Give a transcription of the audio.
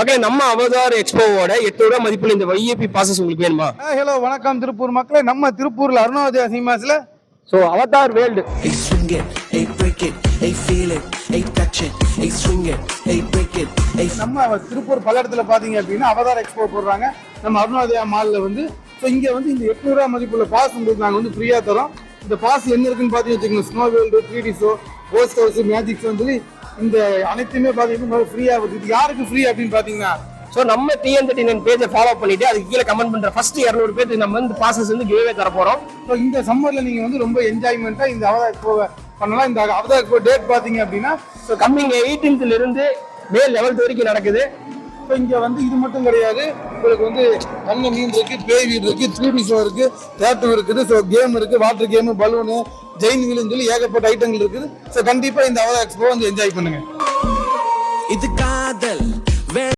மக்களே நம்ம அவதார் எக்ஸ்போவோட 8 ரூபா மதிப்புள்ள இந்த வைஏபி பாசஸ் உங்களுக்கு வேணுமா? ஹலோ வணக்கம் திருப்பூர் மக்களே, நம்ம திருப்பூர்ல அருணோதயா சினிமாஸ்ல ஸோ அவதார் வேர்ல்டு நம்ம திருப்பூர் பல இடத்துல பாத்தீங்க அப்படின்னா அவதார் எக்ஸ்போ போடுறாங்க. நம்ம அருணோதயா மால்ல வந்து ஸோ இங்க வந்து இந்த 800 ரூபா மதிப்புள்ள பாஸ் உங்களுக்கு நாங்கள் வந்து ஃப்ரீயா தரோம். இந்த பாஸ் என்ன இருக்குன்னு பாத்தீங்கன்னா snow world, 3D show, cost house, magic show சொல்லி இந்த அனைத்துமே பாத்தீங்கன்னா ஃப்ரீயா வருது. இது யாருக்கு ஃப்ரீ அப்படின்னு பாத்தீங்கன்னா ஸோ நம்ம TN39 பேஜை ஃபாலோ பண்ணிட்டு அதுக்கு கீழே கமெண்ட் பண்ற ஃபர்ஸ்ட் 200 பேருக்கு நம்ம வந்து பாசஸ் வந்து கிவ்வே தர போறோம். ஸோ இந்த சம்மர்ல நீங்க வந்து ரொம்ப என்ஜாய்மெண்ட்டா இந்த அவதார் எக்ஸ்போவை பண்ணலாம். இந்த அவதார் எக்ஸ்போ டேட் பாத்தீங்க அப்படின்னா ஸோ கம்மிங் 18th இருந்து மே 11th வரைக்கும் நடக்குது. ஸோ இங்க வந்து இது மட்டும் கிடையாது, உங்களுக்கு வந்து தண்ணி மீன் இருக்கு, பேய் வீடு இருக்கு, 3D ஷோ இருக்கு, தேட்டர் இருக்குது, ஸோ கேம் இருக்கு, வாட்டர் கேமு, பலூனு, ஜெயின் வீலுன்னு சொல்லி ஏகப்பட்ட ஐட்டங்கள் இருக்குது. ஸோ கண்டிப்பா இந்த அவதார் எக்ஸ்போ வந்து என்ஜாய் பண்ணுங்க.